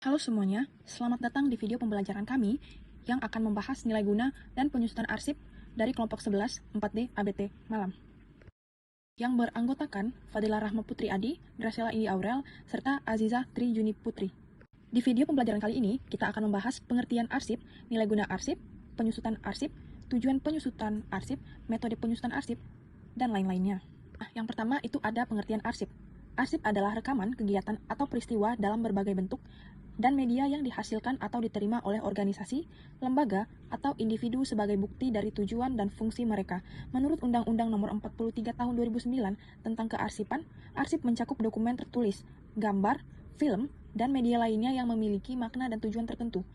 Halo semuanya, selamat datang di video pembelajaran kami yang akan membahas nilai guna dan penyusutan arsip dari kelompok 11 4D ABT Malam. Yang beranggotakan Fadila Rahma Putri Adi, Graciela Indi Aurel, serta Aziza Tri Juni Putri. Di video pembelajaran kali ini, kita akan membahas pengertian arsip, nilai guna arsip, penyusutan arsip, tujuan penyusutan arsip, metode penyusutan arsip, dan lain-lainnya. Yang pertama itu ada pengertian arsip. Arsip adalah rekaman, kegiatan, atau peristiwa dalam berbagai bentuk dan media yang dihasilkan atau diterima oleh organisasi, lembaga, atau individu sebagai bukti dari tujuan dan fungsi mereka. Menurut Undang-Undang Nomor 43 Tahun 2009 tentang kearsipan, arsip mencakup dokumen tertulis, gambar, film, dan media lainnya yang memiliki makna dan tujuan tertentu.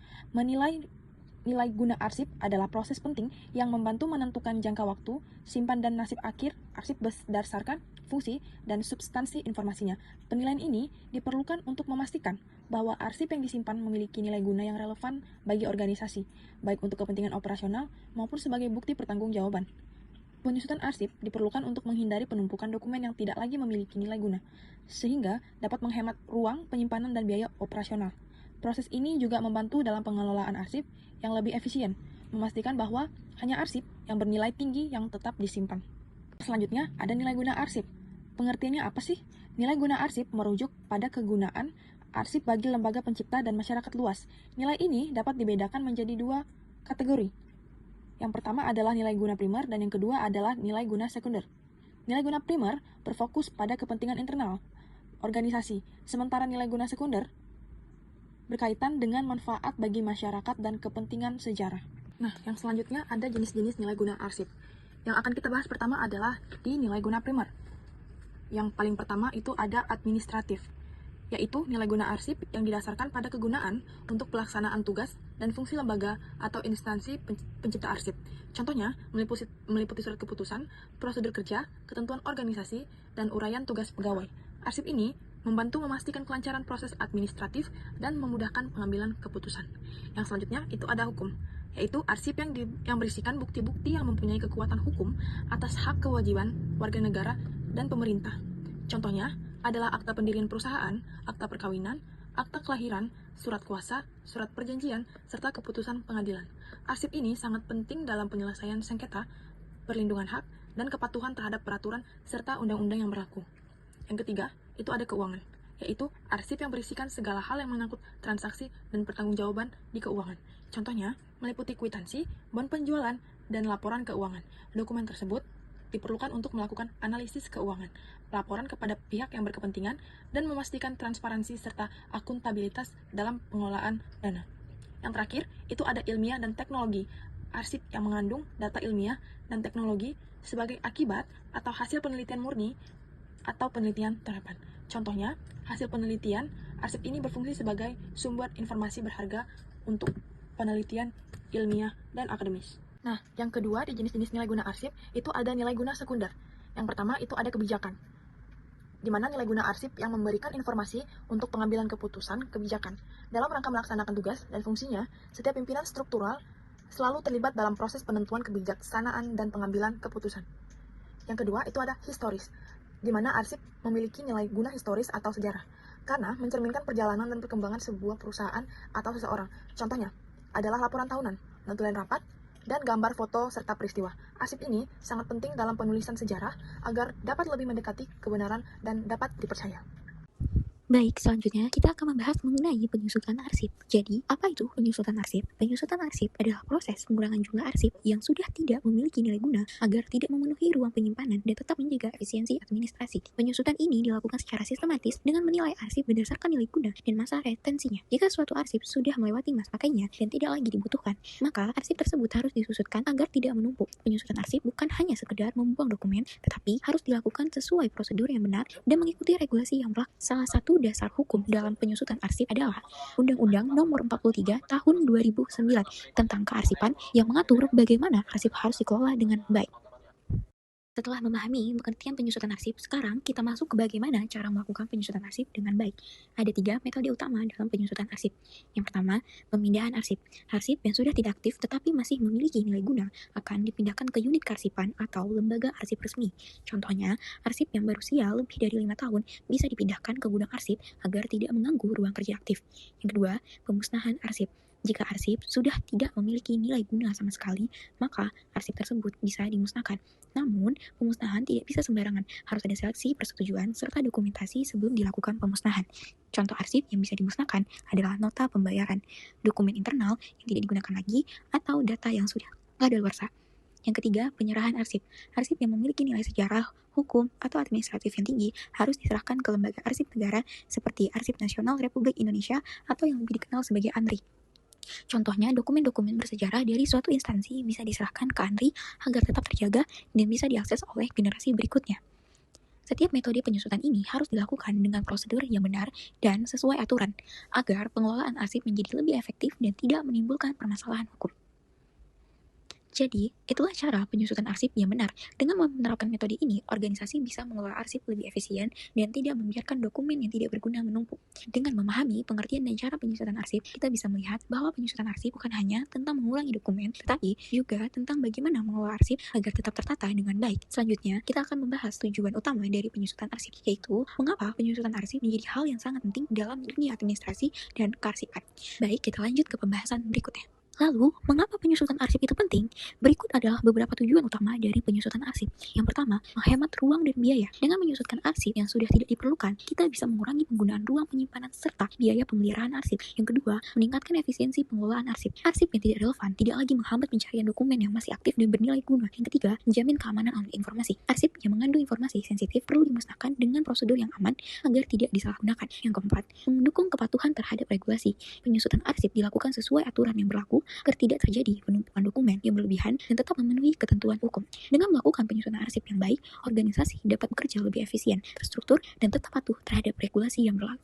Nilai guna arsip adalah proses penting yang membantu menentukan jangka waktu, simpan dan nasib akhir arsip berdasarkan fungsi dan substansi informasinya. Penilaian ini diperlukan untuk memastikan bahwa arsip yang disimpan memiliki nilai guna yang relevan bagi organisasi, baik untuk kepentingan operasional maupun sebagai bukti pertanggungjawaban. Penyusutan arsip diperlukan untuk menghindari penumpukan dokumen yang tidak lagi memiliki nilai guna, sehingga dapat menghemat ruang penyimpanan dan biaya operasional. Proses ini juga membantu dalam pengelolaan arsip yang lebih efisien, memastikan bahwa hanya arsip yang bernilai tinggi yang tetap disimpan. Selanjutnya, ada nilai guna arsip. Pengertiannya apa sih? Nilai guna arsip merujuk pada kegunaan arsip bagi lembaga pencipta dan masyarakat luas. Nilai ini dapat dibedakan menjadi dua kategori. Yang pertama adalah nilai guna primer dan yang kedua adalah nilai guna sekunder. Nilai guna primer berfokus pada kepentingan internal organisasi, sementara nilai guna sekunder berkaitan dengan manfaat bagi masyarakat dan kepentingan sejarah. Nah, yang selanjutnya ada jenis-jenis nilai guna arsip. Yang akan kita bahas pertama adalah di nilai guna primer. Yang paling pertama itu ada administratif, yaitu nilai guna arsip yang didasarkan pada kegunaan untuk pelaksanaan tugas dan fungsi lembaga atau instansi pencipta arsip. Contohnya, meliputi surat keputusan, prosedur kerja, ketentuan organisasi, dan uraian tugas pegawai. Arsip ini membantu memastikan kelancaran proses administratif dan memudahkan pengambilan keputusan. Yang selanjutnya itu ada hukum, yaitu arsip yang berisikan bukti-bukti yang mempunyai kekuatan hukum atas hak kewajiban warga negara dan pemerintah. Contohnya adalah akta pendirian perusahaan, akta perkawinan, akta kelahiran, surat kuasa, surat perjanjian, serta keputusan pengadilan. Arsip ini sangat penting dalam penyelesaian sengketa, perlindungan hak, dan kepatuhan terhadap peraturan serta undang-undang yang berlaku. Yang ketiga, itu ada keuangan, yaitu arsip yang berisikan segala hal yang menyangkut transaksi dan pertanggungjawaban di keuangan. Contohnya, meliputi kwitansi, bon penjualan, dan laporan keuangan. Dokumen tersebut diperlukan untuk melakukan analisis keuangan, laporan kepada pihak yang berkepentingan, dan memastikan transparansi serta akuntabilitas dalam pengelolaan dana. Yang terakhir, itu ada ilmiah dan teknologi. Arsip yang mengandung data ilmiah dan teknologi sebagai akibat atau hasil penelitian murni atau penelitian terapan. Contohnya, hasil penelitian, arsip ini berfungsi sebagai sumber informasi berharga untuk penelitian ilmiah dan akademis. Nah, yang kedua di jenis-jenis nilai guna arsip, itu ada nilai guna sekunder. Yang pertama itu ada kebijakan, di mana nilai guna arsip yang memberikan informasi untuk pengambilan keputusan kebijakan. Dalam rangka melaksanakan tugas dan fungsinya, setiap pimpinan struktural selalu terlibat dalam proses penentuan kebijaksanaan dan pengambilan keputusan. Yang kedua itu ada historis, di mana arsip memiliki nilai guna historis atau sejarah, karena mencerminkan perjalanan dan perkembangan sebuah perusahaan atau seseorang. Contohnya adalah laporan tahunan, notulen rapat, dan gambar foto serta peristiwa. Arsip ini sangat penting dalam penulisan sejarah agar dapat lebih mendekati kebenaran dan dapat dipercaya. Baik, selanjutnya kita akan membahas mengenai penyusutan arsip. Jadi, apa itu penyusutan arsip? Penyusutan arsip adalah proses pengurangan jumlah arsip yang sudah tidak memiliki nilai guna agar tidak memenuhi ruang penyimpanan dan tetap menjaga efisiensi administrasi. Penyusutan ini dilakukan secara sistematis dengan menilai arsip berdasarkan nilai guna dan masa retensinya. Jika suatu arsip sudah melewati masa pakainya dan tidak lagi dibutuhkan, maka arsip tersebut harus disusutkan agar tidak menumpuk. Penyusutan arsip bukan hanya sekedar membuang dokumen, tetapi harus dilakukan sesuai prosedur yang benar dan mengikuti regulasi yang berlaku. Salah satu dasar hukum dalam penyusutan arsip adalah Undang-Undang Nomor 43 Tahun 2009 tentang kearsipan yang mengatur bagaimana arsip harus dikelola dengan baik. Setelah memahami pengertian penyusutan arsip, sekarang kita masuk ke bagaimana cara melakukan penyusutan arsip dengan baik. Ada 3 metode utama dalam penyusutan arsip. Yang pertama, pemindahan arsip. Arsip yang sudah tidak aktif tetapi masih memiliki nilai guna akan dipindahkan ke unit kearsipan atau lembaga arsip resmi. Contohnya, arsip yang berusia lebih dari 5 tahun bisa dipindahkan ke gudang arsip agar tidak mengganggu ruang kerja aktif. Yang kedua, pemusnahan arsip. Jika arsip sudah tidak memiliki nilai guna sama sekali, maka arsip tersebut bisa dimusnahkan. Namun, pemusnahan tidak bisa sembarangan, harus ada seleksi persetujuan serta dokumentasi sebelum dilakukan pemusnahan. Contoh arsip yang bisa dimusnahkan adalah nota pembayaran, dokumen internal yang tidak digunakan lagi, atau data yang sudah kadaluarsa. Yang ketiga, penyerahan arsip. Arsip yang memiliki nilai sejarah, hukum, atau administratif yang tinggi harus diserahkan ke lembaga arsip negara seperti Arsip Nasional Republik Indonesia atau yang lebih dikenal sebagai ANRI. Contohnya, dokumen-dokumen bersejarah dari suatu instansi bisa diserahkan ke ANRI agar tetap terjaga dan bisa diakses oleh generasi berikutnya. Setiap metode penyusutan ini harus dilakukan dengan prosedur yang benar dan sesuai aturan, agar pengelolaan arsip menjadi lebih efektif dan tidak menimbulkan permasalahan hukum. Jadi, itulah cara penyusutan arsip yang benar. Dengan menerapkan metode ini, organisasi bisa mengelola arsip lebih efisien dan tidak membiarkan dokumen yang tidak berguna menumpuk. Dengan memahami pengertian dan cara penyusutan arsip, kita bisa melihat bahwa penyusutan arsip bukan hanya tentang mengulangi dokumen, tetapi juga tentang bagaimana mengelola arsip agar tetap tertata dengan baik. Selanjutnya, kita akan membahas tujuan utama dari penyusutan arsip, yaitu mengapa penyusutan arsip menjadi hal yang sangat penting dalam dunia administrasi dan kearsipan. Baik, kita lanjut ke pembahasan berikutnya. Lalu, mengapa penyusutan arsip itu penting? Berikut adalah beberapa tujuan utama dari penyusutan arsip. Yang pertama, menghemat ruang dan biaya. Dengan menyusutkan arsip yang sudah tidak diperlukan, kita bisa mengurangi penggunaan ruang penyimpanan serta biaya pemeliharaan arsip. Yang kedua, meningkatkan efisiensi pengelolaan arsip. Arsip yang tidak relevan tidak lagi menghambat pencarian dokumen yang masih aktif dan bernilai guna. Yang ketiga, menjamin keamanan informasi. Arsip yang mengandung informasi sensitif perlu dimusnahkan dengan prosedur yang aman agar tidak disalahgunakan. Yang keempat, mendukung kepatuhan terhadap regulasi. Penyusutan arsip dilakukan sesuai aturan yang berlaku agar tidak terjadi penumpukan dokumen yang berlebihan dan tetap memenuhi ketentuan hukum. Dengan melakukan penyusunan arsip yang baik, organisasi dapat bekerja lebih efisien, terstruktur, dan tetap patuh terhadap regulasi yang berlaku.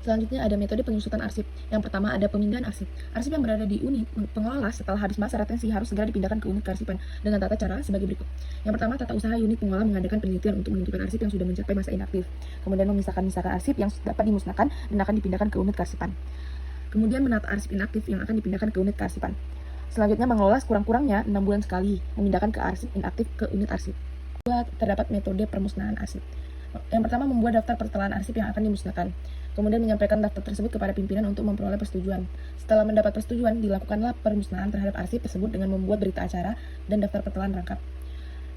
Selanjutnya ada metode penyusutan arsip. Yang pertama ada pemindahan arsip. Arsip yang berada di unit pengelola setelah habis masa retensi harus segera dipindahkan ke unit kearsipan dengan tata cara sebagai berikut. Yang pertama, tata usaha unit pengelola mengadakan penelitian untuk menentukan arsip yang sudah mencapai masa inaktif. Kemudian memisahkan arsip yang dapat dimusnahkan dan akan dipindahkan ke unit kearsipan. Kemudian menata arsip inaktif yang akan dipindahkan ke unit kearsipan. Selanjutnya mengelola sekurang-kurangnya 6 bulan sekali, memindahkan ke arsip inaktif ke unit arsip. Kedua, terdapat metode permusnahan arsip. Yang pertama, membuat daftar pertelaan arsip yang akan dimusnahkan. Kemudian menyampaikan daftar tersebut kepada pimpinan untuk memperoleh persetujuan. Setelah mendapat persetujuan, dilakukanlah permusnahan terhadap arsip tersebut dengan membuat berita acara dan daftar pertelaan rangkap.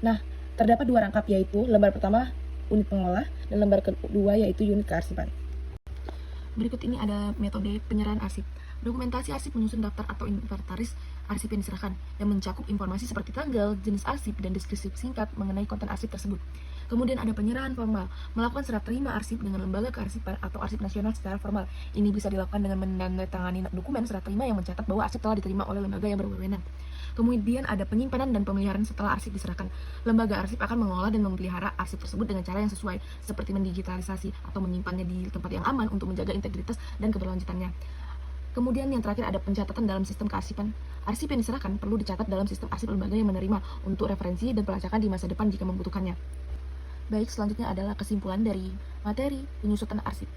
Nah, terdapat 2 rangkap, yaitu lembar pertama unit pengelola dan lembar kedua yaitu unit kearsipan. Berikut ini ada metode penyerahan arsip. Dokumentasi arsip menyusun daftar atau inventaris arsip yang diserahkan, yang mencakup informasi seperti tanggal, jenis arsip, dan deskripsi singkat mengenai konten arsip tersebut. Kemudian ada penyerahan formal, melakukan serah terima arsip dengan lembaga kearsipan atau arsip nasional secara formal. Ini bisa dilakukan dengan menandatangani dokumen serah terima yang mencatat bahwa arsip telah diterima oleh lembaga yang berwenang. Kemudian ada penyimpanan dan pemeliharaan setelah arsip diserahkan. Lembaga arsip akan mengelola dan memelihara arsip tersebut dengan cara yang sesuai, seperti mendigitalisasi atau menyimpannya di tempat yang aman untuk menjaga integritas dan keberlanjutannya. Kemudian yang terakhir ada pencatatan dalam sistem kearsipan. Arsip yang diserahkan perlu dicatat dalam sistem arsip lembaga yang menerima untuk referensi dan pelacakan di masa depan jika membutuhkannya. Baik, selanjutnya adalah kesimpulan dari materi penyusutan arsip.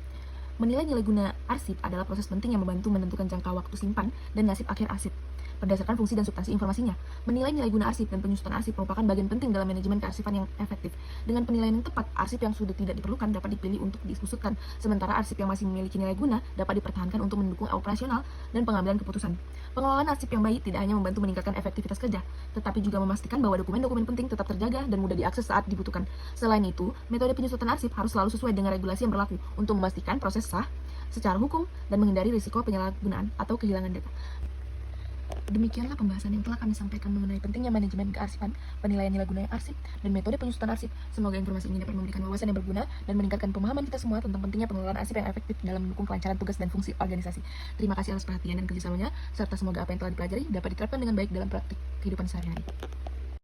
Menilai nilai guna arsip adalah proses penting yang membantu menentukan jangka waktu simpan dan nasib akhir arsip. Berdasarkan fungsi dan substansi informasinya, menilai nilai guna arsip dan penyusutan arsip merupakan bagian penting dalam manajemen kearsipan yang efektif. Dengan penilaian yang tepat, arsip yang sudah tidak diperlukan dapat dipilih untuk disusutkan, sementara arsip yang masih memiliki nilai guna dapat dipertahankan untuk mendukung operasional dan pengambilan keputusan. Pengelolaan arsip yang baik tidak hanya membantu meningkatkan efektivitas kerja, tetapi juga memastikan bahwa dokumen-dokumen penting tetap terjaga dan mudah diakses saat dibutuhkan. Selain itu, metode penyusutan arsip harus selalu sesuai dengan regulasi yang berlaku untuk memastikan proses sah secara hukum dan menghindari risiko penyalahgunaan atau kehilangan data. Demikianlah pembahasan yang telah kami sampaikan mengenai pentingnya manajemen kearsipan, penilaian nilai guna arsip, dan metode penyusutan arsip. Semoga informasi ini dapat memberikan wawasan yang berguna dan meningkatkan pemahaman kita semua tentang pentingnya pengelolaan arsip yang efektif dalam mendukung kelancaran tugas dan fungsi organisasi. Terima kasih atas perhatian dan kerjasamanya, serta semoga apa yang telah dipelajari dapat diterapkan dengan baik dalam praktik kehidupan sehari-hari.